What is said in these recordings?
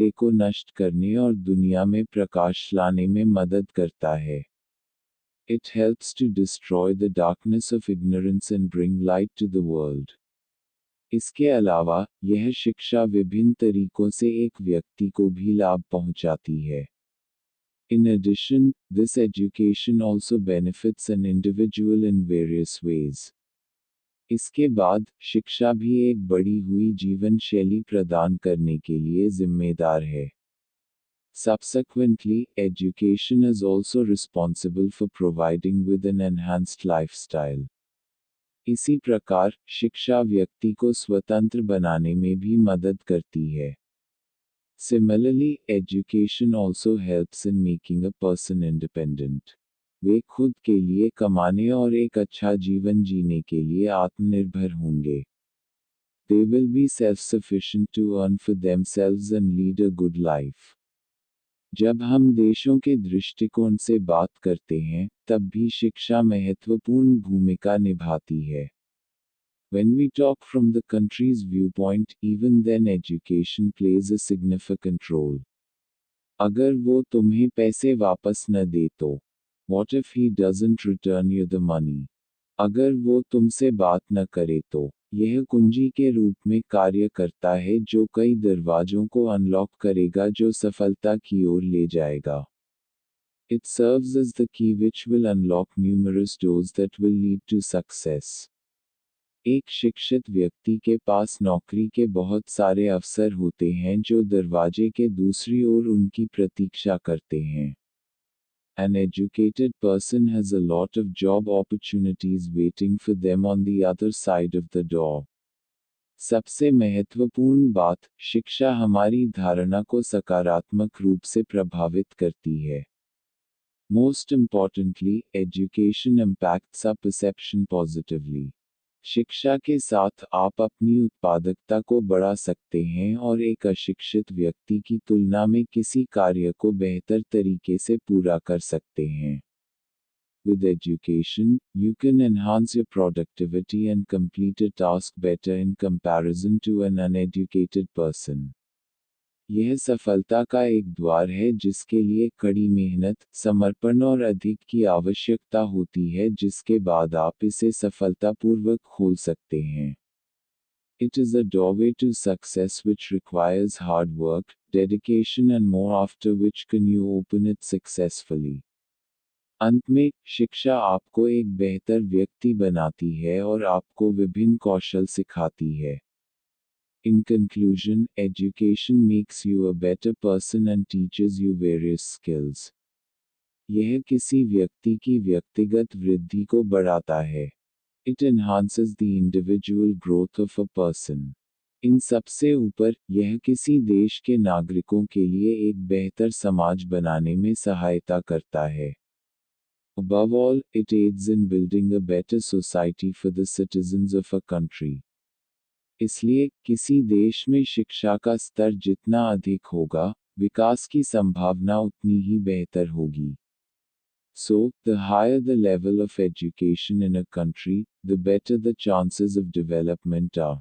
को नष्ट करने और दुनिया में प्रकाश लाने में मदद करता है। It helps to destroy the darkness of ignorance and bring light to the world. इसके अलावा, यह शिक्षा विभिन्न तरीकों से एक व्यक्ति को भी लाभ पहुंचाती है। In addition, this education also benefits an individual in various ways. इसके बाद, शिक्षा भी एक बढ़ी हुई जीवन शैली प्रदान करने के लिए जिम्मेदार है। Subsequently, education is also responsible for providing with an enhanced lifestyle. इसी प्रकार, शिक्षा व्यक्ति को स्वतंत्र बनाने में भी मदद करती है। Similarly, education also helps in making a person independent. वे खुद के लिए कमाने और एक अच्छा जीवन जीने के लिए आत्मनिर्भर होंगे। They will be self-sufficient to earn for themselves and lead a good life. जब हम देशों के दृष्टिकोण से बात करते हैं, तब भी शिक्षा महत्वपूर्ण भूमिका निभाती है। When we talk from the country's viewpoint, even then education plays a significant role. अगर वो तुम्हें पैसे वापस न दे तो? What if he doesn't return you the money? अगर वो तुमसे बात न करे तो? यह कुंजी के रूप में कार्य करता है जो कई दरवाजों को अनलॉक करेगा जो सफलता की ओर ले जाएगा। It serves as the key which will unlock numerous doors that will lead to success. एक शिक्षित व्यक्ति के पास नौकरी के बहुत सारे अवसर होते हैं जो दरवाजे के दूसरी ओर उनकी प्रतीक्षा करते हैं। An educated person has a lot of job opportunities waiting for them on the other side of the door. सबसे महत्वपूर्ण बात, शिक्षा हमारी धारणा को सकारात्मक रूप से प्रभावित करती है। Most importantly, education impacts our perception positively. शिक्षा के साथ आप अपनी उत्पादकता को बढ़ा सकते हैं और एक अशिक्षित व्यक्ति की तुलना में किसी कार्य को बेहतर तरीके से पूरा कर सकते हैं। With education, you can enhance your productivity and complete a task better in comparison to an uneducated person. यह सफलता का एक द्वार है जिसके लिए कड़ी मेहनत, समर्पण और अधिक की आवश्यकता होती है जिसके बाद आप इसे सफलतापूर्वक खोल सकते हैं। It is a doorway to success which requires hard work, dedication and more after which can you open it successfully. अंत में, शिक्षा आपको एक बेहतर व्यक्ति बनाती है और आपको विभिन्न कौशल सिखाती है। In conclusion, education makes you a better person and teaches you various skills. यह किसी व्यक्ति की व्यक्तिगत वृद्धि को बढ़ाता है। It enhances the individual growth of a person. इन सबसे ऊपर, यह किसी देश के नागरिकों के लिए एक बेहतर समाज बनाने में सहायता करता है। Above all, it aids in building a better society for the citizens of a country. इसलिए, किसी देश में शिक्षा का स्तर जितना अधिक होगा, विकास की संभावना उतनी ही बेहतर होगी। So, the higher the level of education in a country, the better the chances of development are.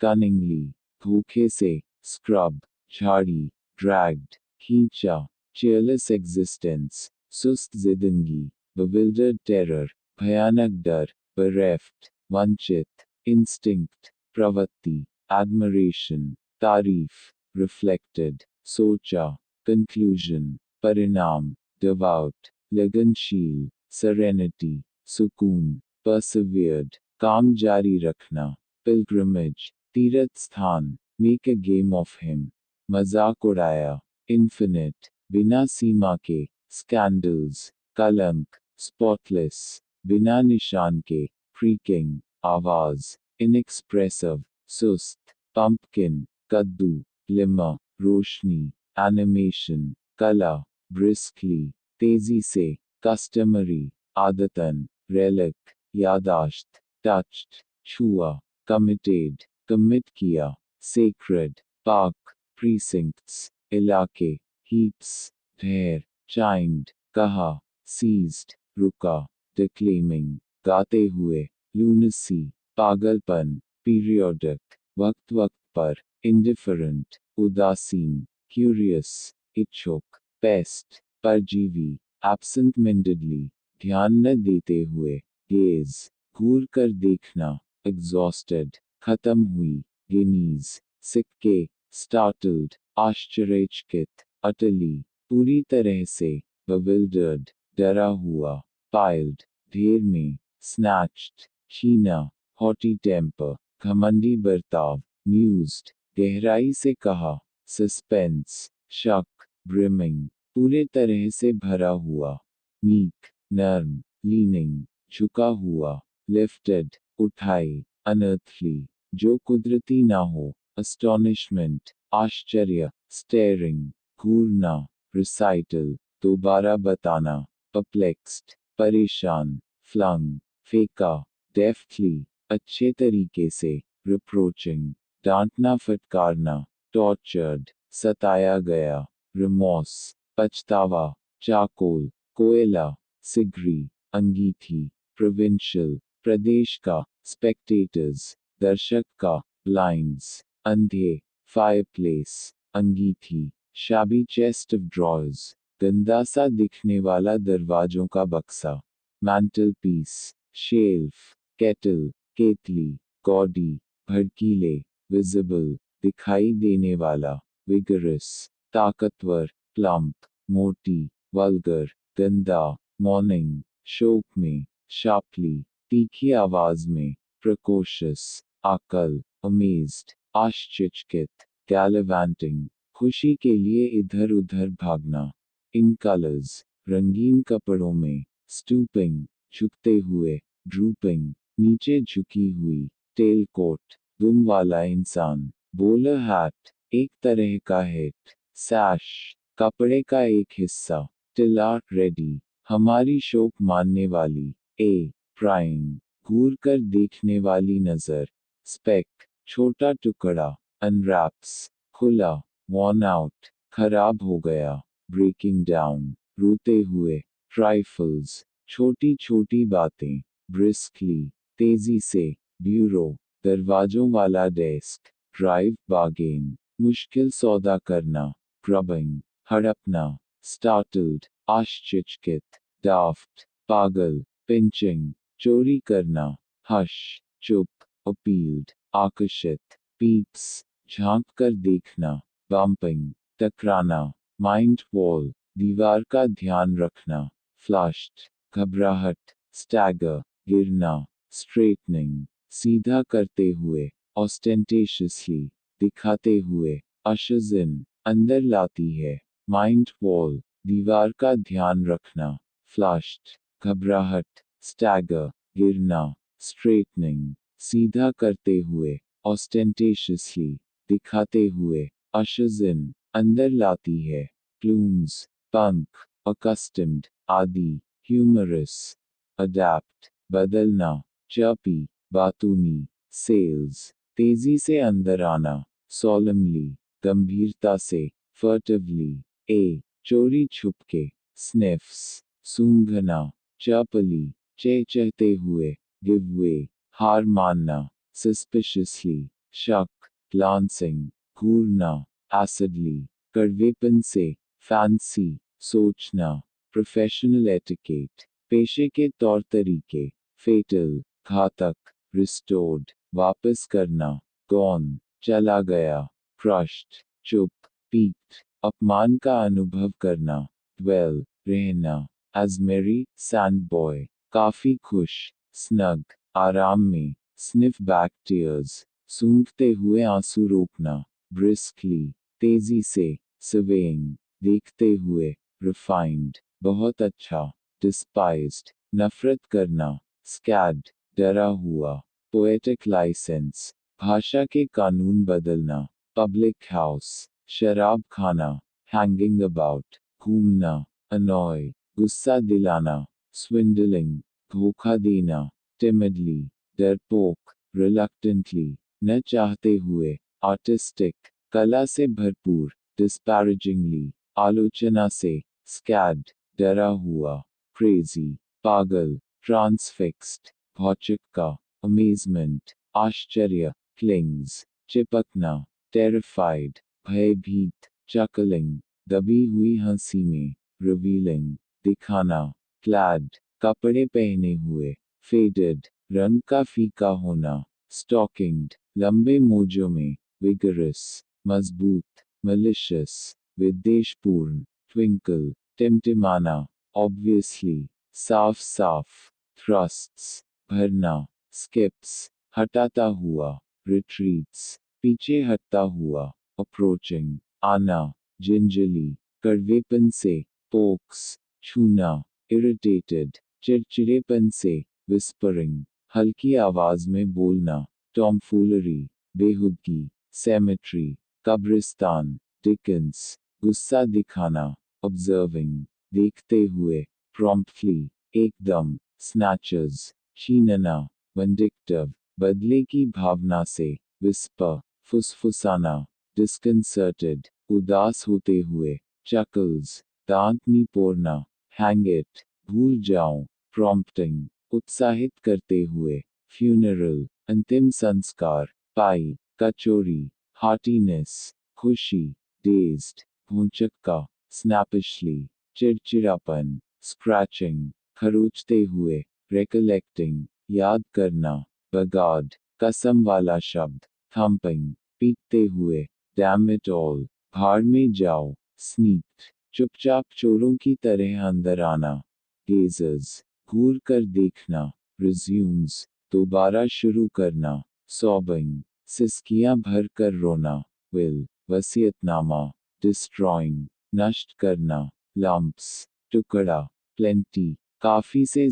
Cunningly, धोखे से, scrub, झाड़ी, dragged, खींचा, cheerless existence, सुस्त जिंदगी, bewildered terror, भयानक डर, bereft, वंचित, instinct, प्रवृत्ति, admiration, तारीफ, reflected, सोचा, conclusion, परिणाम, devout, लगनशील, serenity, सुकून, persevered, काम जारी रखना, pilgrimage, तीर्थ स्थान, make a game of him, मजाक उड़ाया, infinite, बिना सीमा के, scandals, कलंक, spotless, बिना निशान के, creaking, आवाज, inexpressive, सुस्त, pumpkin, कद्दू, glimmer, रोशनी, animation, कला, briskly, तेजी से, customary, आदतन, relic, यादाश्त, touched, छुआ, committed, commit किया, sacred, park, precincts, इलाके, heaps, ढेर, chimed, कहा, seized, रुका, declaiming, गाते हुए, lunacy, पागलपन, periodic, वक्त वक्त पर, indifferent, उदासीन, curious, इच्छुक, pest, परजीवी, absent-mindedly, ध्यान न देते हुए, gaze, घूर कर देखना, exhausted, खत्म हुई, guineas, सिक्के, startled, आश्चर्यचकित, utterly, पूरी तरह से, bewildered, डरा हुआ, piled, ढेर में, snatched, छीना, haughty temper, घमंडी बर्ताव, mused, गहराई से कहा, suspense, शक, brimming, पूरे तरह से भरा हुआ, meek, नर्म, leaning, झुका हुआ, lifted, उठाई, unearthly, जो कुदरती ना हो, astonishment, आश्चर्य, staring, घूरना, recital, दोबारा बताना, perplexed, परेशान, flung, फेंका, deftly, अच्छे तरीके से, reproaching, डांटना फटकारना, tortured, सताया गया, remorse, पछतावा, चाकोल, कोयला, सिगरी, अंगीठी, provincial, प्रदेश का, spectators, दर्शक का, blinds, अंधे, fireplace, अंगीठी, shabby chest of drawers, गंदा सा दिखने वाला दरवाजों का बक्सा, mantelpiece, shelf, kettle, केतली, gaudy, भड़कीले, visible, दिखाई देने वाला, vigorous, ताकतवर, plump, मोटी, vulgar, गंदा, morning, शोक में, sharply, तीखी आवाज में, precocious, आकल, amazed, आश्चर्यचकित, gallivanting, खुशी के लिए इधर उधर भागना, in colors, रंगीन कपड़ों में, stooping, झुकते हुए, drooping, नीचे झुकी हुई, टेल कोट, दुम वाला इंसान, bowler hat, एक तरह का हेट, sash, कपड़े का एक हिस्सा, till are ready, हमारी शौक मानने वाली, prying, घूर कर देखने वाली नजर, speck, छोटा टुकड़ा, unwraps, खुला, worn out, खराब हो गया, breaking down, रोते हुए, trifles, छोटी छोटी बातें, briskly, तेजी से, ब्यूरो, दरवाजों वाला डेस्क, ड्राइव बागेन, मुश्किल सौदा करना, ग्रबिंग, हड़पना, स्टार्टल्ड, आश्चर्यचकित, डाफ्ट, पागल, पिंचिंग, चोरी करना, हश, चुप, अपील्ड, आकर्षित, पीप्स, झांक कर देखना, बम्पिंग, टकराना, माइंड वॉल, दीवार का ध्यान रखना, फ्लश्ड, घबराहट, स्टैगर, गिरना, straightening, सीधा करते हुए, ostentatiously, दिखाते हुए, ushers in, अंदर लाती है, mind wall, दीवार का ध्यान रखना, flushed, घबराहट, stagger, गिरना, straightening, सीधा करते हुए, ostentatiously, दिखाते हुए, ushers in, अंदर लाती है, plumes, पंख, accustomed, आदि, humorous, adapt, बदलना, चर्पी, बातूनी, सेल्स, तेजी से अंदर आना, solemnly, गंभीरता से, furtively, चोरी छुपके, sniffs, सूंघना, चर्पली, चहचहते हुए, give way, हार मानना, suspiciously, शक, glancing, घूरना, acidly, कड़वेपन से, fancy, सोचना, professional etiquette, पेशे के तौर तरीके, fatal, घातक, restored, वापस करना, gone, चला गया, crushed, चुप, peaked, अपमान का अनुभव करना, dwell, रहना, as merry, sandboy, काफी खुश, snug, आराम में, sniff back tears, सूंघते हुए आंसू रोकना, briskly, तेजी से, surveying, देखते हुए, refined, बहुत अच्छा, despised, नफरत करना, scared, डरा हुआ, poetic license, भाषा के कानून बदलना, public house, शराब खाना, hanging about, घूमना, annoy, गुस्सा दिलाना, swindling, धोखा देना, timidly, डरपोक, reluctantly, न चाहते हुए, artistic, कला से भरपूर, disparagingly, आलोचना से, scared, डरा हुआ, crazy, पागल, transfixed, भौचक्का, amazement, आश्चर्य, clings, चिपकना, terrified, भयभीत, chuckling, दबी हुई हंसी में, revealing, दिखाना, clad, कपड़े पहने हुए, faded, रंग का फीका होना, stockinged, लंबे मोजों में, vigorous, मजबूत, malicious, विद्वेषपूर्ण, twinkle, टिमटिमाना, obviously, साफ साफ, thrusts, भरना, skips, हटाता हुआ, retreats, पीछे हटता हुआ, approaching, आना, gingerly, कड़वेपन से, pokes, छूना, irritated, चिड़चिड़ेपन से, whispering, हल्की आवाज में बोलना, tomfoolery, बेहुदगी, cemetery, कब्रिस्तान, Dickens, गुस्सा दिखाना, observing, देखते हुए, promptly, एकदम, snatches, छीनना, vindictive, बदले की भावना से, whisper, फुसफुसाना, disconcerted, उदास होते हुए, chuckles, दांत निपोरना, hang it, भूल जाओ, prompting, उत्साहित करते हुए, funeral, अंतिम संस्कार, पाई, कचोरी, heartiness, खुशी, dazed, भूचक्का, snappishly, चिड़चिड़ापन, scratching, खरोचते हुए, recollecting, याद करना, बगाड, कसम वाला शब्द, thumping, पीटते हुए, damn it all, भाड़ में जाओ, sneaked, चुपचाप चोरों की तरह अंदर आना, gazes, घूर कर देखना, resumes, दोबारा शुरू करना, sobbing, सिसकियां भर कर रोना, will, वसीयतनामा, destroying, नष्ट करना, lumps, टुकड़ा, plenty, काफी से